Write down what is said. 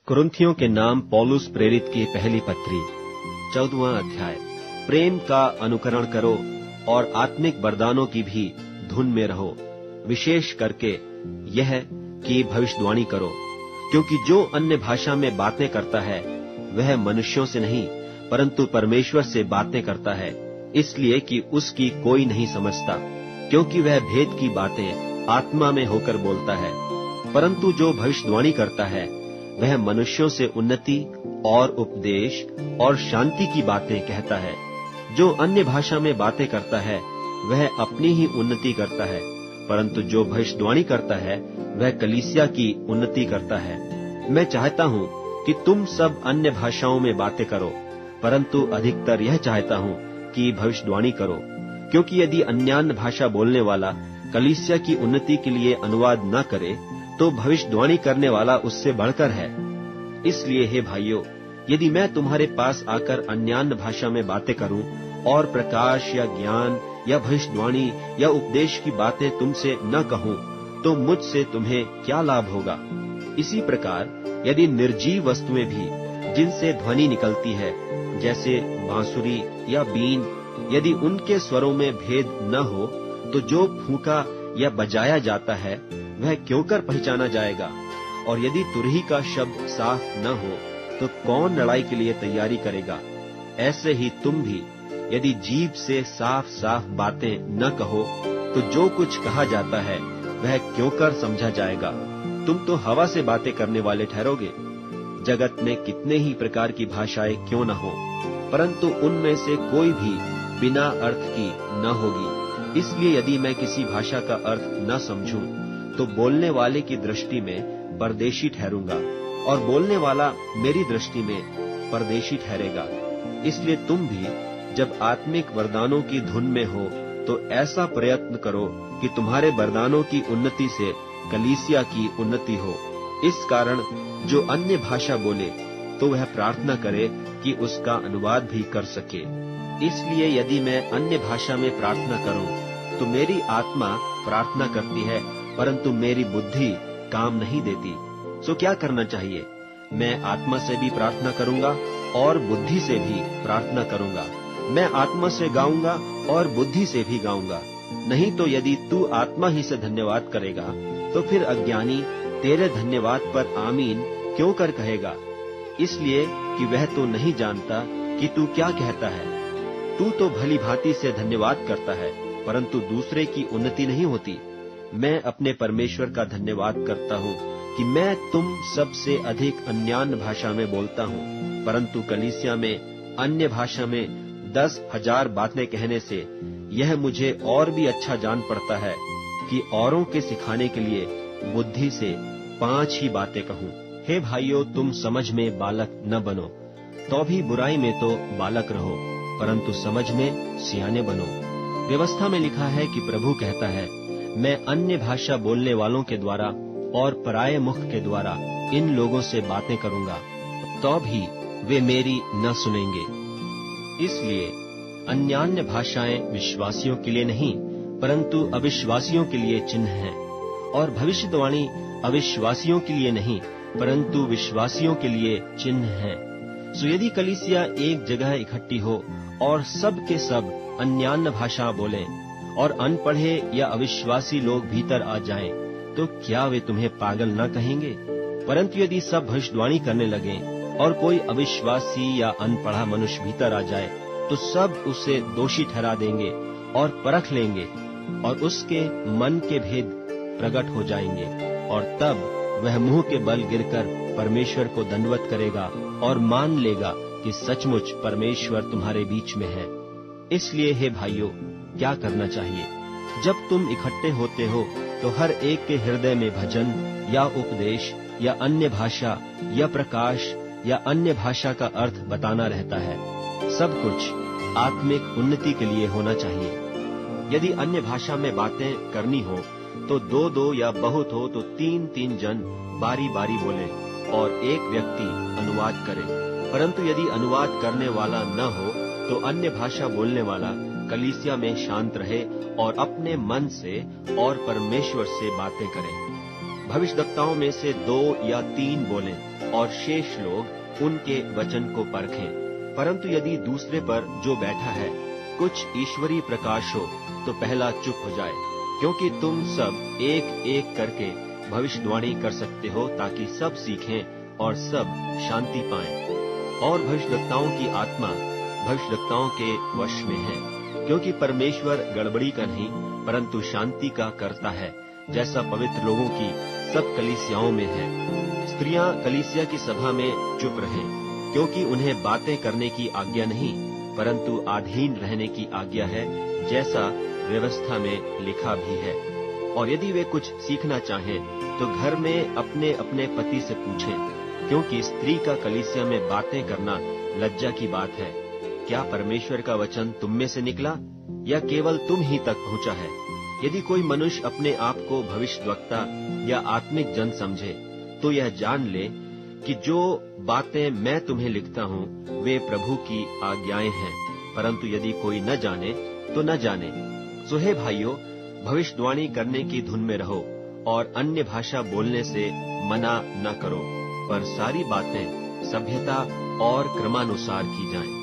कुरिन्थियों के नाम पौलुस प्रेरित की पहली पत्री 14वां अध्याय। प्रेम का अनुकरण करो और आत्मिक वरदानों की भी धुन में रहो, विशेष करके यह कि भविष्यवाणी करो, क्योंकि जो अन्य भाषा में बातें करता है वह मनुष्यों से नहीं परंतु परमेश्वर से बातें करता है, इसलिए कि उसकी कोई नहीं समझता, क्योंकि वह भेद की बातें आत्मा में होकर बोलता है। परंतु जो भविष्यवाणी करता है वह मनुष्यों से उन्नति और उपदेश और शांति की बातें कहता है। जो अन्य भाषा में बातें करता है वह अपनी ही उन्नति करता है, परंतु जो भविष्यवाणी करता है वह कलीसिया की उन्नति करता है। मैं चाहता हूँ कि तुम सब अन्य भाषाओं में बातें करो, परंतु अधिकतर यह चाहता हूँ कि भविष्यवाणी करो, क्योंकि यदि अन्यान्य भाषा बोलने वाला कलीसिया की उन्नति के लिए अनुवाद न करे तो भविष्यवाणी करने वाला उससे बढ़कर है। इसलिए हे भाइयों, यदि मैं तुम्हारे पास आकर अन्यान्य भाषा में बातें करूं और प्रकाश या ज्ञान या भविष्यवाणी या उपदेश की बातें तुमसे न कहूं, तो मुझसे तुम्हें क्या लाभ होगा? इसी प्रकार यदि निर्जीव वस्तुएं भी जिनसे ध्वनि निकलती है, जैसे बांसुरी या बीन, यदि उनके स्वरों में भेद न हो, तो जो फूंका या बजाया जाता है वह क्यों कर पहचाना जाएगा? और यदि तुरही का शब्द साफ न हो तो कौन लड़ाई के लिए तैयारी करेगा? ऐसे ही तुम भी यदि जीभ से साफ साफ बातें न कहो तो जो कुछ कहा जाता है वह क्यों कर समझा जाएगा? तुम तो हवा से बातें करने वाले ठहरोगे। जगत में कितने ही प्रकार की भाषाएं क्यों न हो, परंतु उनमें से कोई भी बिना अर्थ की न होगी। इसलिए यदि मैं किसी भाषा का अर्थ न समझूं तो बोलने वाले की दृष्टि में परदेशी ठहरूंगा और बोलने वाला मेरी दृष्टि में परदेशी ठहरेगा। इसलिए तुम भी जब आत्मिक वरदानों की धुन में हो तो ऐसा प्रयत्न करो कि तुम्हारे वरदानों की उन्नति से कलीसिया की उन्नति हो। इस कारण जो अन्य भाषा बोले तो वह प्रार्थना करे कि उसका अनुवाद भी कर सके। इसलिए यदि मैं अन्य भाषा में प्रार्थना करूं तो मेरी आत्मा प्रार्थना करती है, परंतु मेरी बुद्धि काम नहीं देती। सो क्या करना चाहिए? मैं आत्मा से भी प्रार्थना करूंगा और बुद्धि से भी प्रार्थना करूंगा। मैं आत्मा से गाऊंगा और बुद्धि से भी गाऊंगा। नहीं तो यदि तू आत्मा ही से धन्यवाद करेगा तो फिर अज्ञानी तेरे धन्यवाद पर आमीन क्यों कर कहेगा? इसलिए कि वह तो नहीं जानता कि तू क्या कहता है। तू तो भली भांति से धन्यवाद करता है, परंतु दूसरे की उन्नति नहीं होती। मैं अपने परमेश्वर का धन्यवाद करता हूँ कि मैं तुम सबसे अधिक अन्यान्य भाषा में बोलता हूँ, परंतु कलीसिया में अन्य भाषा में 10,000 बातें कहने से यह मुझे और भी अच्छा जान पड़ता है कि औरों के सिखाने के लिए बुद्धि से 5 ही बातें कहूँ। हे भाइयों, तुम समझ में बालक न बनो, तो भी बुराई में तो बालक रहो, परंतु समझ में सियाने बनो। व्यवस्था में लिखा है कि प्रभु कहता है, मैं अन्य भाषा बोलने वालों के द्वारा और पराये मुख के द्वारा इन लोगों से बातें करूंगा, तो भी वे मेरी न सुनेंगे। इसलिए अन्यान्य भाषाएं विश्वासियों के लिए नहीं परंतु अविश्वासियों के लिए चिन्ह हैं, और भविष्यवाणी अविश्वासियों के लिए नहीं परंतु विश्वासियों के लिए चिन्ह है। सो यदि कलीसिया एक जगह इकट्ठी हो और सब के सब अन्यान्य भाषा बोलें और अनपढ़े या अविश्वासी लोग भीतर आ जाएं, तो क्या वे तुम्हें पागल न कहेंगे? परंतु यदि सब भविष्यवाणी करने लगें और कोई अविश्वासी या अनपढ़ा मनुष्य भीतर आ जाए, तो सब उसे दोषी ठहरा देंगे और परख लेंगे और उसके मन के भेद प्रकट हो जाएंगे, और तब वह मुंह के बल गिरकर परमेश्वर को दंडवत करेगा और मान लेगा कि सचमुच परमेश्वर तुम्हारे बीच में है। इसलिए हे भाइयों, क्या करना चाहिए? जब तुम इकट्ठे होते हो तो हर एक के हृदय में भजन या उपदेश या अन्य भाषा या प्रकाश या अन्य भाषा का अर्थ बताना रहता है। सब कुछ आत्मिक उन्नति के लिए होना चाहिए। यदि अन्य भाषा में बातें करनी हो तो 2-2 या बहुत हो तो 3-3 जन बारी बारी बोले और एक व्यक्ति अनुवाद करे। परंतु यदि अनुवाद करने वाला न हो तो अन्य भाषा बोलने वाला कलीसिया में शांत रहे और अपने मन से और परमेश्वर से बातें करे। भविष्यद्वक्ताओं में से 2 या 3 बोलें और शेष लोग उनके वचन को परखें। परंतु यदि दूसरे पर जो बैठा है कुछ ईश्वरीय प्रकाश हो तो पहला चुप हो जाए, क्योंकि तुम सब एक एक करके भविष्यवाणी कर सकते हो, ताकि सब सीखें और सब शांति पाएं। और भविष्यद्वक्ताओं की आत्मा भविष्यद्वक्ताओं के वश में है, क्योंकि परमेश्वर गड़बड़ी का नहीं परंतु शांति का करता है, जैसा पवित्र लोगों की सब कलीसियाओं में है। स्त्रियां कलीसिया की सभा में चुप रहें, क्योंकि उन्हें बातें करने की आज्ञा नहीं परंतु अधीन रहने की आज्ञा है, जैसा व्यवस्था में लिखा भी है। और यदि वे कुछ सीखना चाहें तो घर में अपने अपने पति से पूछें, क्योंकि स्त्री का कलीसिया में बातें करना लज्जा की बात है। क्या परमेश्वर का वचन तुम में से निकला या केवल तुम ही तक पहुंचा है? यदि कोई मनुष्य अपने आप को भविष्यद्वक्ता या आत्मिक जन समझे तो यह जान ले कि जो बातें मैं तुम्हें लिखता हूँ वे प्रभु की आज्ञाएं हैं। परंतु यदि कोई न जाने तो न जाने। सो हे भाइयों, भविष्यवाणी करने की धुन में रहो और अन्य भाषा बोलने से मना न करो, पर सारी बातें सभ्यता और क्रमानुसार की जाएं।